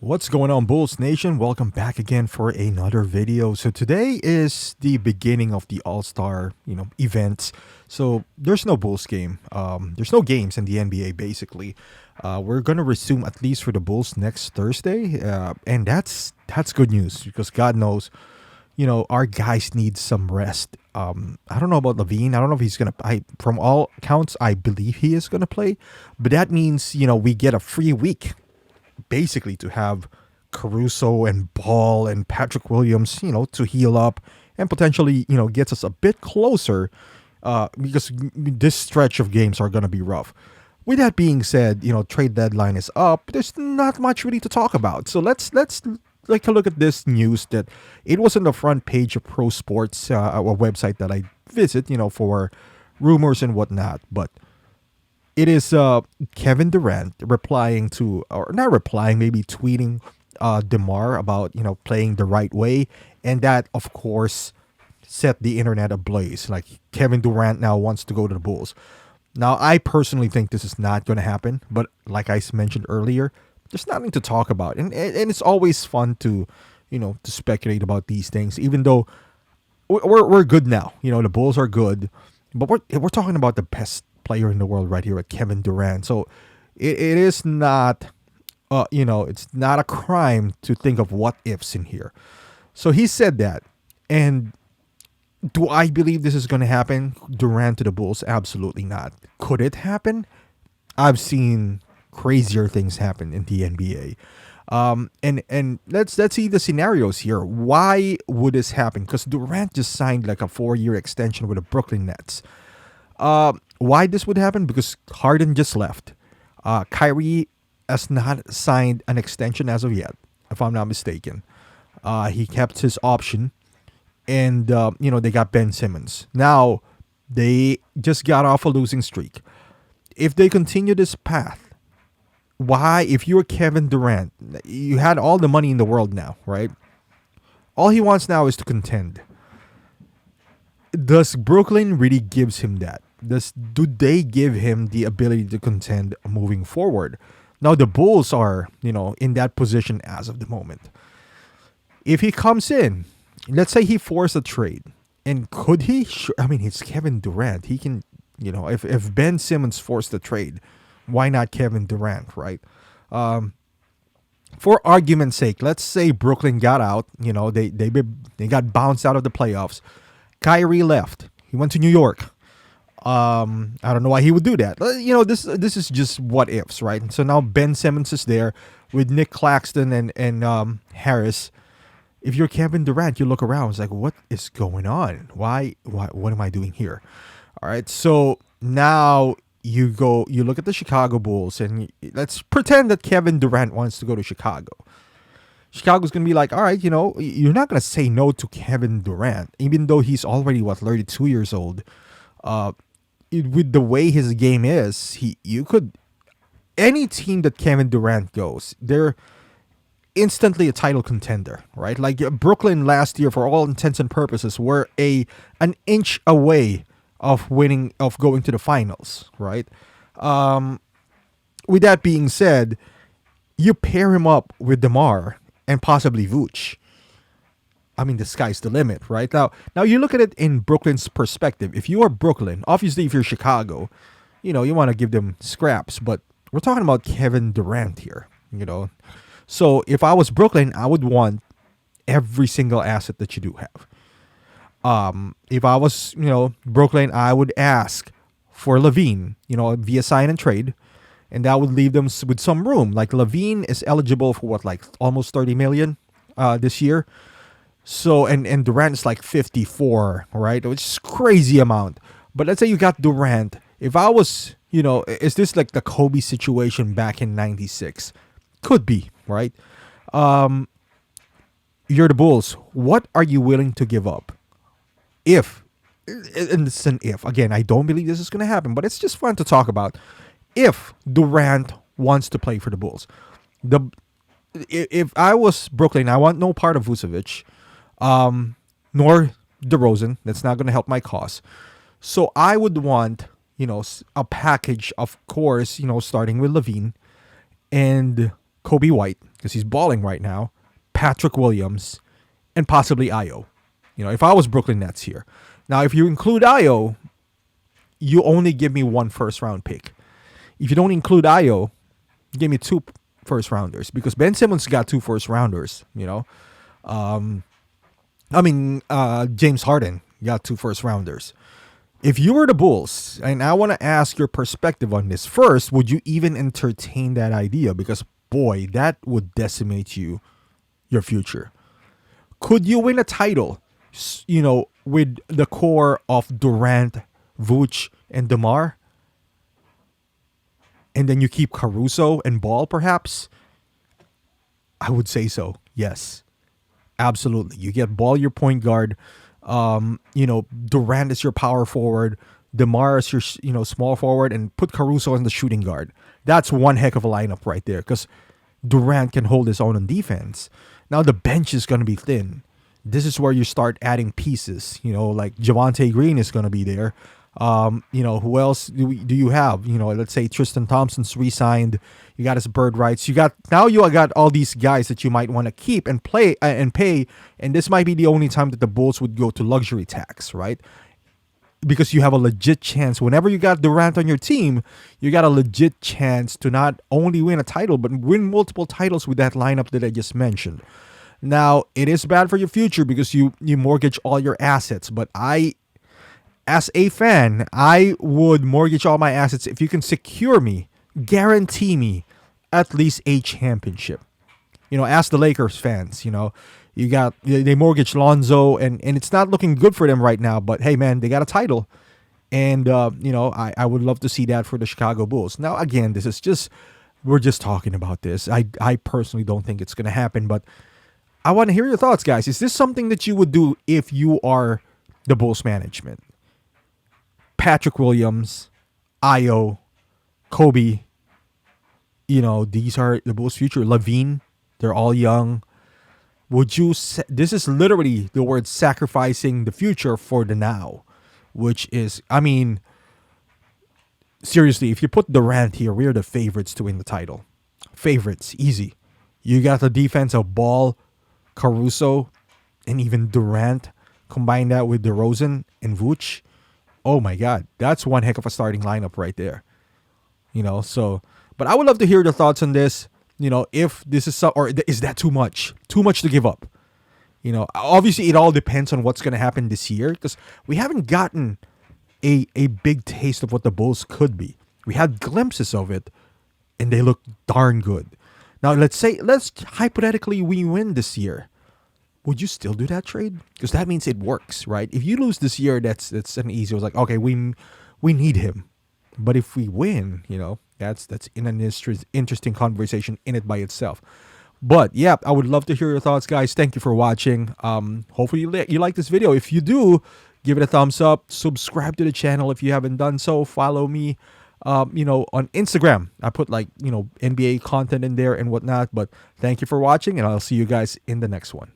What's going on, Bulls Nation? Welcome back again for another video. So today is the beginning of the All-Star, events. So there's no Bulls game. There's no games in the NBA basically. We're gonna resume at least for the Bulls next Thursday, and that's good news because God knows, our guys need some rest. I don't know about Levine. I don't know if he's gonna. From all accounts, I believe he is gonna play, but that means we get a free week basically to have Caruso and Ball and Patrick Williams, to heal up and potentially, gets us a bit closer because this stretch of games are going to be rough. With that being said, trade deadline is up. There's not much really to talk about. So let's take a look at this news that it was on the front page of Pro Sports, a website that I visit, for rumors and whatnot. But it is Kevin Durant replying to, or not replying, maybe tweeting DeMar about, playing the right way. And that, of course, set the internet ablaze. Like, Kevin Durant now wants to go to the Bulls. Now, I personally think this is not going to happen. But like I mentioned earlier, there's nothing to talk about. And it's always fun to, to speculate about these things, even though we're good now. The Bulls are good. But we're talking about the best player in the world right here at Kevin Durant. So it is not, it's not a crime to think of what ifs in here. So he said that. And do I believe this is going to happen? Durant to the Bulls? Absolutely not. Could it happen? I've seen crazier things happen in the NBA. And let's see the scenarios here. Why would this happen? Because Durant just signed like a 4-year extension with the Brooklyn Nets. Why this would happen? Because Harden just left. Kyrie has not signed an extension as of yet, if I'm not mistaken. He kept his option. And, they got Ben Simmons. Now, they just got off a losing streak. If they continue this path, why, if you're Kevin Durant, you had all the money in the world now, right? All he wants now is to contend. Does Brooklyn really gives him that? Do they give him the ability to contend moving forward? Now the Bulls are, in that position as of the moment. If he comes in, let's say he forced a trade, and could he? I mean, it's Kevin Durant. He can, if Ben Simmons forced a trade, why not Kevin Durant, right? For argument's sake, let's say Brooklyn got out. They got bounced out of the playoffs. Kyrie left. He went to New York. I don't know why he would do that. This is just what ifs, right? So now Ben Simmons is there with Nick Claxton and Harris. If you're Kevin Durant, you look around. It's like, what is going on? Why? What am I doing here? All right. So now you look at the Chicago Bulls, and let's pretend that Kevin Durant wants to go to Chicago. Chicago's going to be like, all right, you're not going to say no to Kevin Durant, even though he's already, 32 years old. With the way his game is, any team that Kevin Durant goes, they're instantly a title contender, right? Like Brooklyn last year, for all intents and purposes, were an inch away of going to the finals, right? With that being said, you pair him up with DeMar and possibly Vooch. I mean, the sky's the limit, right? Now you look at it in Brooklyn's perspective. If you are Brooklyn, obviously if you're Chicago, you want to give them scraps, but we're talking about Kevin Durant here, So if I was Brooklyn, I would want every single asset that you do have. If I was, Brooklyn, I would ask for Levine, via sign and trade, and that would leave them with some room. Like Levine is eligible for almost 30 million this year. So, and Durant is like 54, right? Which is crazy amount. But let's say you got Durant. If I was, is this like the Kobe situation back in 96? Could be, right? You're the Bulls. What are you willing to give up? And it's an if. Again, I don't believe this is going to happen, but it's just fun to talk about. If Durant wants to play for the Bulls. If I was Brooklyn, I want no part of Vucevic. Nor DeRozan. That's not going to help my cause. So I would want, a package, of course, starting with Levine and Kobe White. because he's balling right now, Patrick Williams, and possibly Io. If I was Brooklyn Nets here. Now, if you include Io, you only give me one first round pick. If you don't include Io, give me two first rounders because Ben Simmons got two first rounders. James Harden got two first rounders. If you were the Bulls, and I want to ask your perspective on this first, would you even entertain that idea? Because boy, that would decimate your future. Could you win a title, with the core of Durant, Vooch, and DeMar? And then you keep Caruso and Ball, perhaps? I would say so. Yes, absolutely. You get Ball, your point guard. Durant is your power forward. DeMar is your small forward, and put Caruso in the shooting guard. That's one heck of a lineup right there because Durant can hold his own on defense. Now the bench is going to be thin. This is where you start adding pieces. Like Javonte Green is going to be there. Who else do you have? Let's say Tristan Thompson's re-signed. You got his bird rights. You got all these guys that you might want to keep and play and pay. And this might be the only time that the Bulls would go to luxury tax, right? Because you have a legit chance. Whenever you got Durant on your team, you got a legit chance to not only win a title, but win multiple titles with that lineup that I just mentioned. Now, it is bad for your future because you mortgage all your assets. But as a fan, I would mortgage all my assets if you can secure me, guarantee me at least a championship. Ask the Lakers fans, they mortgage Lonzo and it's not looking good for them right now. But hey, man, they got a title. And, I would love to see that for the Chicago Bulls. Now, again, we're just talking about this. I personally don't think it's going to happen, but I want to hear your thoughts, guys. Is this something that you would do if you are the Bulls management? Patrick Williams, Io, Kobe, these are the Bulls' future. Levine, they're all young. This is literally the word sacrificing the future for the now, which is, seriously, if you put Durant here, we're the favorites to win the title. Favorites, easy. You got the defense of Ball, Caruso, and even Durant. Combine that with DeRozan and Vooch. Oh my God, that's one heck of a starting lineup right there. But I would love to hear your thoughts on this. If this is or is that too much to give up? Obviously it all depends on what's going to happen this year because we haven't gotten a big taste of what the Bulls could be. We had glimpses of it, and they look darn good. Now let's hypothetically we win this year. Would you still do that trade? Because that means it works, right? If you lose this year, that's an easy. It was like, okay, we need him, but if we win, that's in an interesting conversation in it by itself. But yeah, I would love to hear your thoughts, guys. Thank you for watching. Hopefully you like this video. If you do, give it a thumbs up. Subscribe to the channel if you haven't done so. Follow me. On Instagram, I put NBA content in there and whatnot. But thank you for watching, and I'll see you guys in the next one.